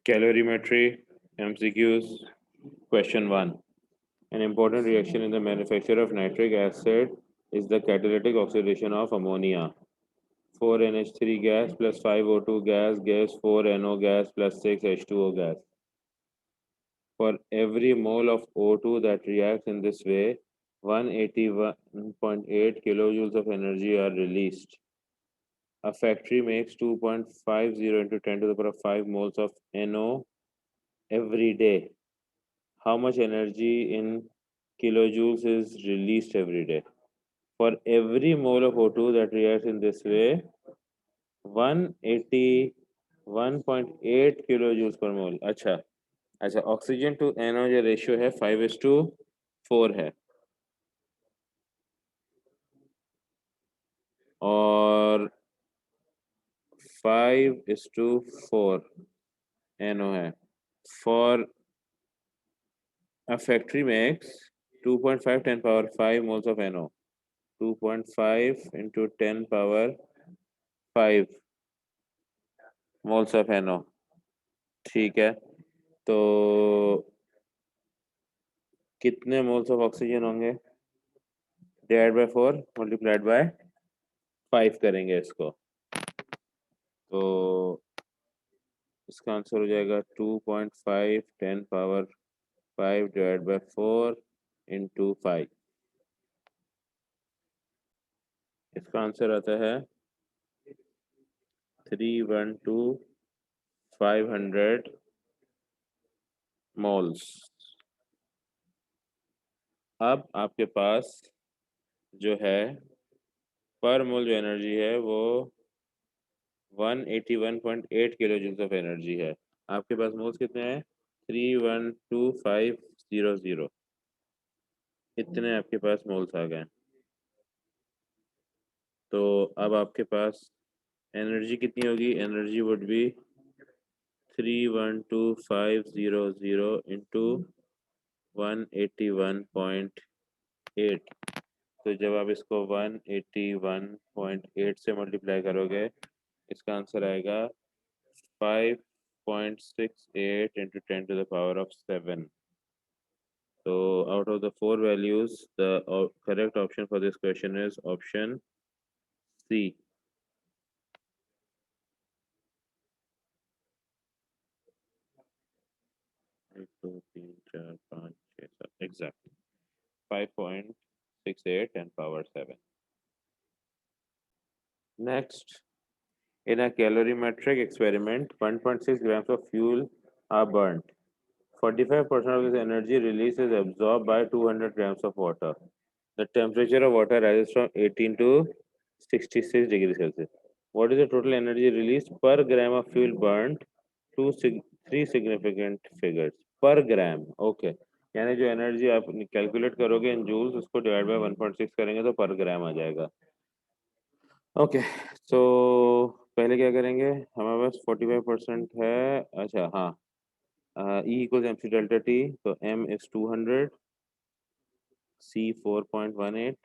Calorimetry, MCQs, question 1. An important reaction in the manufacture of nitric acid is the catalytic oxidation of ammonia. 4NH3 gas plus 5O2 gas gives 4NO gas plus 6H2O gas. For every mole of O2 that reacts in this way, 181.8 kilojoules of energy are released. A factory makes 2.50 into 10 to the power of 5 moles of NO every day. How much energy in kilojoules is released every day? For every mole of O2 that reacts in this way, 181.8 kilojoules per mole. अच्छा अच्छा, oxygen to NO जो ratio है 5:4 है, और 5:4 NO है. For a factory makes 2.5 10 power 5 moles of NO. 2.5 into 10 power 5 moles of NO. ठीक है, तो कितने मोल्स ऑफ ऑक्सीजन होंगे? डिवाइड बाय 4 मल्टीप्लाइड बाय 5 करेंगे इसको, तो इसका आंसर हो जाएगा 2.5 10 पावर 5 डिवाइड बाय 4 इंटू 5. इसका आंसर आता है 312,500 मोल्स. अब आपके पास जो है पर मोल जो एनर्जी है वो 181.8 किलो जूल्स ऑफ एनर्जी है. आपके पास मोल्स कितने हैं? 312,500. इतने आपके पास मोल्स आ गए. तो अब आपके पास एनर्जी कितनी होगी? Energy would be 312,500 into 181.8. तो जब आप इसको 181.8 से मल्टीप्लाई करोगे, इसका आंसर आएगा 5.68 into 10 to the power of 7. So out of the 4 values, the correct option for this question is option C. 1 2 3 4 5 6 7. Exactly 5.68 and power 7. Next, in a calorimetric experiment, 1.6 grams of fuel are burnt. 45% of this energy release is absorbed by 200 grams of water. The temperature of water rises from 18 to 66 degrees Celsius. What is the total energy released per gram of fuel burnt? Three significant figures. Per gram, okay. यानी जो energy आप calculate करोगे इन joules, उसको divide by 1.6 करेंगे तो पर ग्राम आ जाएगा. Okay, सो पहले क्या करेंगे? हमारे पास 45% है. अच्छा हाँ, E equals MC delta T, तो M is 200, C 4.18,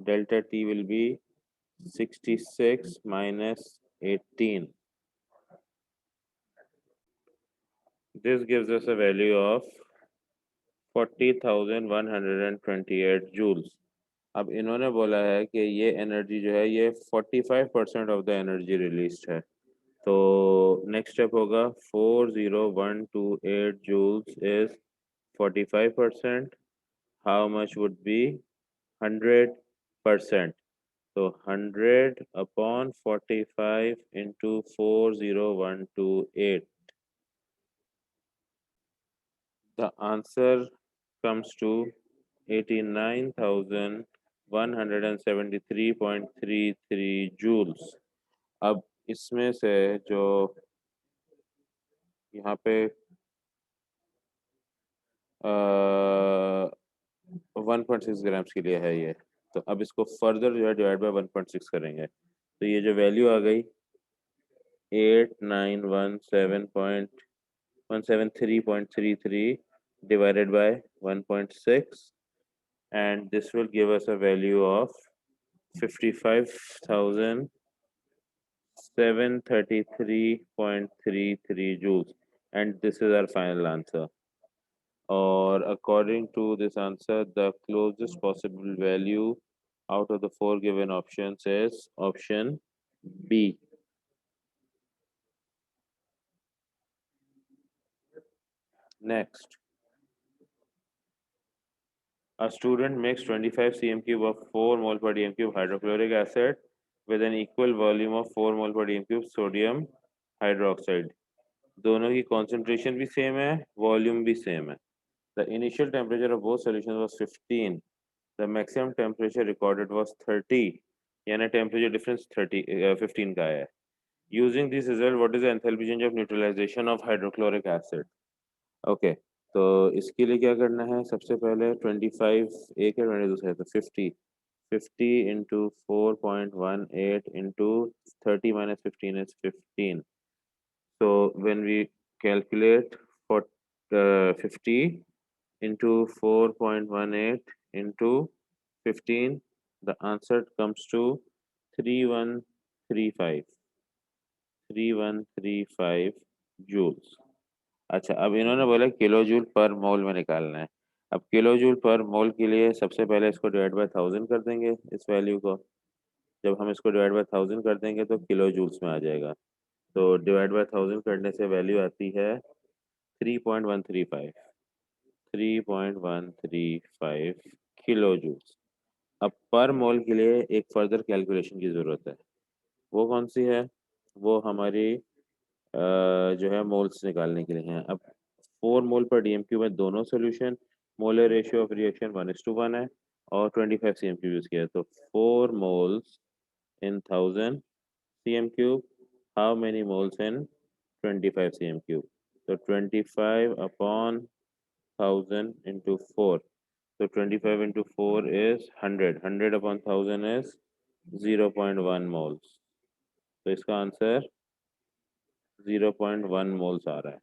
delta T will be 66 minus 18. This gives us a value of 40,128 joules. अब इन्होंने बोला है कि ये एनर्जी जो है ये 45% ऑफ द एनर्जी रिलीज है. तो नेक्स्ट स्टेप होगा 40,128 joules is 45%. How much would be 100%? So 100 upon 45 into 40,128. The answer comes to 89,173.33 joules. अब इसमें से जो यहाँ पे 1.6 ग्राम्स के लिए है ये, तो अब इसको फर्दर जो है डिवाइड बाय 1.6 करेंगे, तो ये जो वैल्यू आ गई 8917.173.33 divided by 1.6, and this will give us a value of 55,000 733.33 joules, and this is our final answer. Or according to this answer, the closest possible value out of the four given options is option B. Next, a student makes 25 cm cube of 4 mole per dm cube hydrochloric acid with an equal volume of 4 mole per dm cube sodium hydroxide. दोनों की concentration भी same है, volume भी same है. The initial temperature of both solutions was 15. The maximum temperature recorded was 30. यानी temperature difference 15 का है. Using this result, what is the enthalpy change of neutralization of hydrochloric acid? Okay, तो इसके लिए क्या करना है? सबसे पहले 25 एक है, 20 दूसरा है, तो 50 into 4.18 into 30 minus 15 is 15. So when we calculate for 50 into 4.18 into 15, the answer comes to 3135 joules. अच्छा, अब इन्होंने बोला किलो जूल पर मोल में निकालना है. अब किलो जूल पर मोल के लिए सबसे पहले इसको डिवाइड बाय 1000 कर देंगे इस वैल्यू को. जब हम इसको डिवाइड बाय 1000 कर देंगे तो किलो जूल्स में आ जाएगा. तो डिवाइड बाय 1000 करने से वैल्यू आती है 3.135 किलो जूल्स. अब पर मोल के लिए एक फर्दर कैलकुलेशन की ज़रूरत है. वो कौन सी है? वो हमारी जो है मोल्स निकालने के लिए हैं. अब 4 मोल पर डीएम क्यूब में दोनों solution, molar ratio of reaction 1:1 है और 25 सीएम क्यूब यूज किया है. तो 4 moles in 1000 CM cube, how many moles in 25 CM cube? तो 25 upon 1000 into 4. So 25 into 4 is 100. 100 upon 1000 is 0.1 moles. तो इसका आंसर 0.1 moles आ रहा है.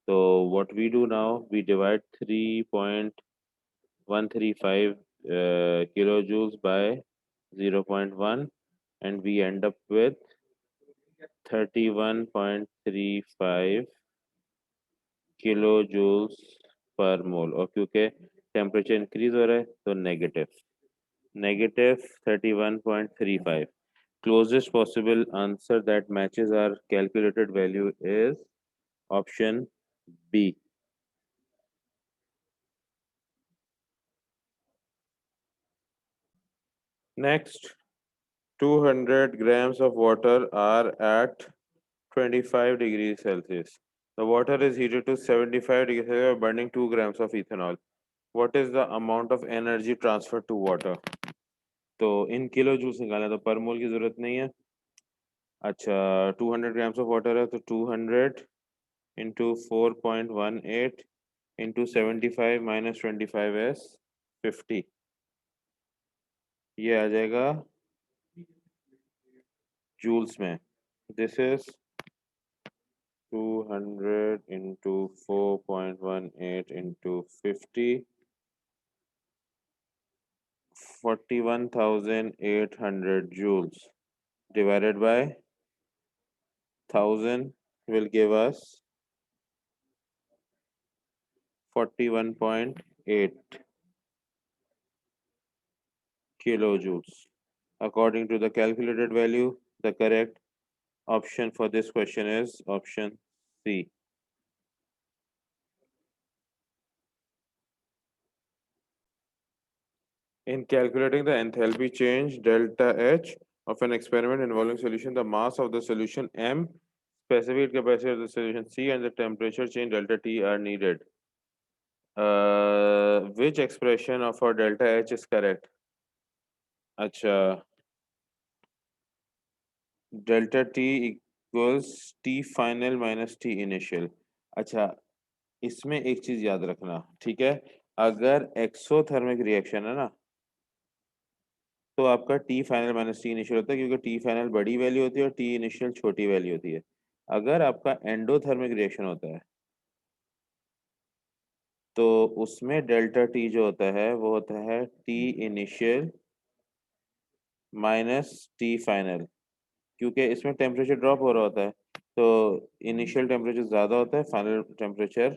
So what we do now, we divide 3.135 kilojoules by 0.1 and we end up with 31.35 kilojoules per mole. और क्योंकि temperature increase हो रहा है तो negative 31.35. Closest possible answer that matches our calculated value is option B. Next, 200 grams of water are at 25 degrees Celsius. The water is heated to 75 degrees Celsius by burning 2 grams of ethanol. What is the amount of energy transferred to water? तो in kilo joules निकालना, तो पर मोल की जरूरत नहीं है. अच्छा, 200 grams of water है तो 200 into 4.18 into 75 minus 25 is 50. ये आ जाएगा जूल्स में. This is 200 into 4.18 into 50, 41,800 joules divided by 1000 will give us 41.8 kilojoules. According to the calculated value, the correct option for this question is option C. In calculating the enthalpy change delta H of an experiment involving solution, the mass of the solution M, specific capacity of the solution C, and the temperature change delta T are needed. Which expression of our delta H is correct? अच्छा, delta T equals T final minus T initial. अच्छा, इसमें एक चीज याद रखना, ठीक है? अगर एक्सोथर्मिक रिएक्शन है ना, तो आपका T final minus T initial होता है, क्योंकि टी फाइनल बड़ी वैल्यू होती है और टी इनिशियल छोटी वैल्यू होती है. अगर आपका एंडोथर्मिक रिएक्शन होता है तो उसमें डेल्टा टी जो होता है वो होता है T initial minus T final, क्योंकि इसमें टेम्परेचर ड्रॉप हो रहा होता है, तो इनिशियल टेम्परेचर ज़्यादा होता है, फाइनल टेम्परेचर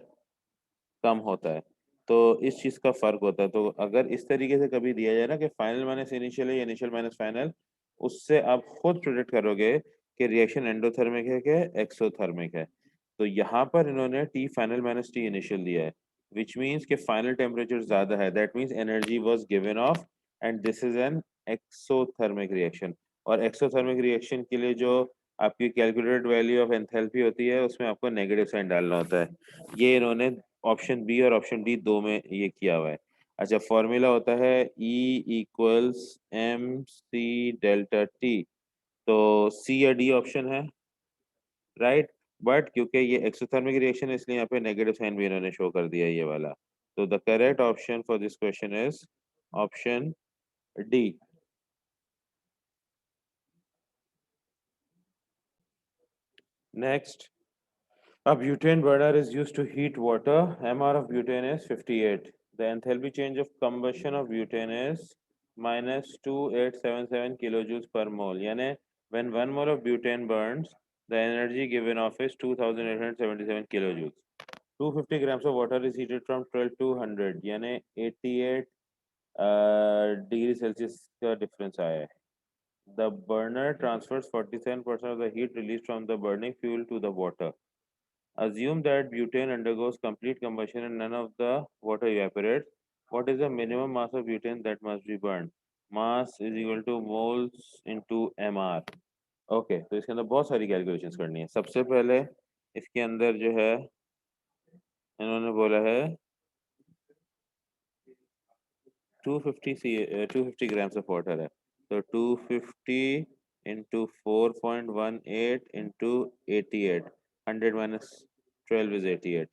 कम होता है। तो इस चीज़ का फ़र्क होता है। तो अगर इस तरीके से कभी दिया जाए ना कि फाइनल माइनस इनिशियल है या इनिशियल माइनस फाइनल, उससे आप खुद प्रेडिक्ट करोगे कि रिएक्शन एंडोथर्मिक है कि एक्सोथर्मिक है। तो यहाँ पर इन्होंने T final minus T initial दिया है, व्हिच मीन्स कि फाइनल टेम्परेचर ज़्यादा है। That means energy was given of and this is an exothermic reaction. और एक्सोथर्मिक रिएक्शन के लिए जो आपकी कैलकुलेटेड वैल्यू ऑफ एंथैल्पी होती है, उसमें आपको नेगेटिव साइन डालना होता है। ये इन्होंने ऑप्शन बी और ऑप्शन डी दो में ये किया हुआ है। अच्छा, फॉर्मूला होता है E equals M C delta T. तो सी या डी ऑप्शन है, राइट? बट क्योंकि ये एक्सोथर्मिक रिएक्शन है, इसलिए यहाँ पे नेगेटिव साइन भी इन्होंने शो कर दिया है, ये वाला। तो the correct option for this question is option D. Next, a butane burner is used to heat water. MR of butane is 58. The enthalpy change of combustion of butane is minus 2877 kilojoules per mole. Yani, when 1 mole of butane burns, the energy given off is 2877 kilojoules. 250 grams of water is heated from 12 to 100. Yani 88 degree Celsius का difference आया है. The burner transfers 47% of the heat released from the burning fuel to the water. Assume that butane undergoes complete combustion and none of the water evaporates. What is the minimum mass of butane that must be burned? Mass is equal to moles into mr. Okay, तो इसके अंदर बहुत सारी calculations करनी है। सबसे पहले इसके अंदर जो है इन्होंने बोला है 250 ग्राम्स ऑफ वाटर है, तो 250 इंटू 4.18 इंटू 88, 100 माइनस 12 इज 88।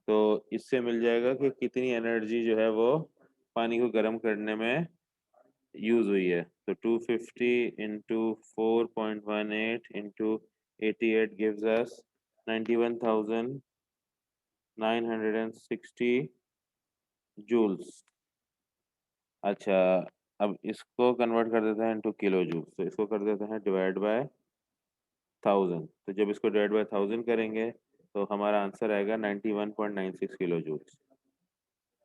तो इससे मिल जाएगा कि कितनी एनर्जी जो है वो पानी को गर्म करने में यूज हुई है। तो 250 into 4.18 into 88 gives us 91,960 joules. अच्छा, अब इसको कन्वर्ट कर देते हैं इनटू किलो जूल, तो इसको कर देते हैं डिवाइड बाय 1000। तो जब इसको डिवाइड बाय 1000 करेंगे तो हमारा आंसर आएगा 91.96 किलो जूल्स।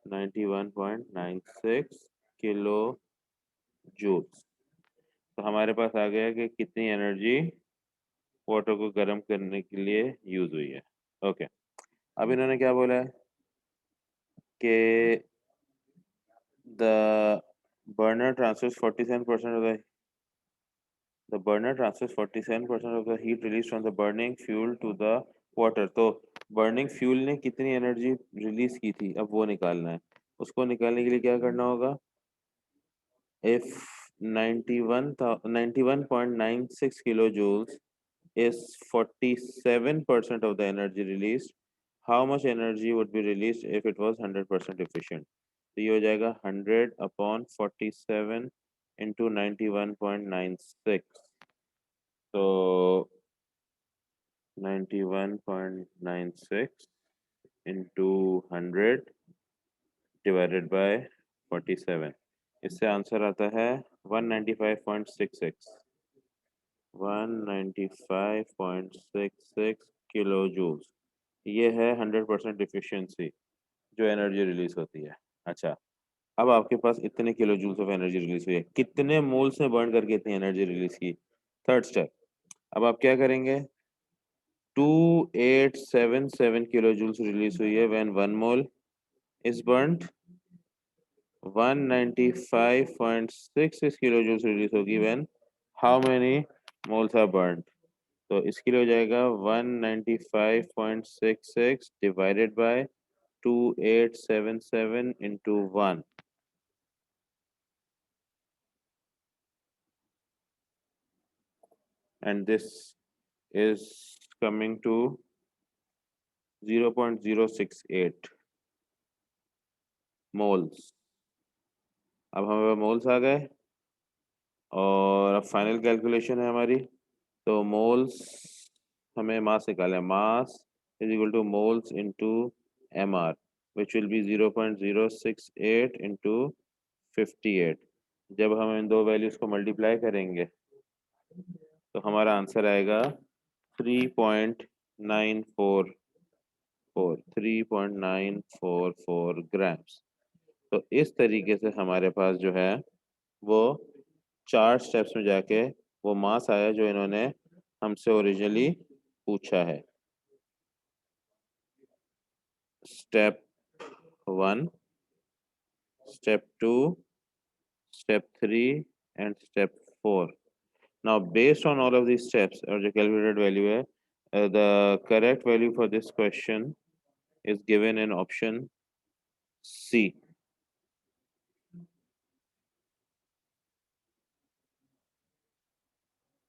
91.96 kilo joules. तो हमारे पास आ गया कि कितनी एनर्जी वाटर को गर्म करने के लिए यूज हुई है। ओके, अब इन्होंने क्या बोला है कि the burner transfers 47% of the burner transfers 47% of the heat released from the burning fuel to the water। तो burning fuel ने कितनी एनर्जी रिलीज की थी, अब वो निकालना है। उसको निकालने के लिए क्या करना होगा? if 91.96 kilojoules is 47% of the energy released, how much energy would be released if it was 100% efficient? तो ये हो जाएगा 100 अपॉन 47 इंटू 91.96। तो 91.96 इंटू 100 डिवाइडेड बाय 47, इससे आंसर आता है 195.66। 195.66 किलो जूल्स। ये है 100% एफिशिएंसी जो एनर्जी रिलीज होती है। अच्छा, अब आपके पास इतने kilo joules of energy release हुई है, कितने मोल्स में बर्न करके इतनी एनर्जी रिलीज की? थर्ड स्टेप, अब आप क्या करेंगे? 2877 किलो जूल्स रिलीज हुई है when 1 mole is burned. 195.66 kilo joules release होगी when how many moles are burned. तो इसके लिए हो जाएगा 195.66 divided by 2877 into 1। and this is coming to 0.068 moles. अब हमारे मोल्स आ गए और अब फाइनल कैलकुलेशन है हमारी। तो मोल्स, हमें मास निकालना है। Mass is equal two moles into mr, which will be 0.068 into 58। जब हम इन दो वैल्यूज को मल्टीप्लाई करेंगे तो हमारा आंसर आएगा 3.944 ग्राम्स। तो इस तरीके से हमारे पास जो है वो 4 स्टेप्स में जाके वो मास आया जो इन्होंने हमसे ओरिजिनली पूछा है। Step 1, step 2, step 3 and step 4. Now, based on all of these steps, or the calculated value है, the correct value for this question is given in option C.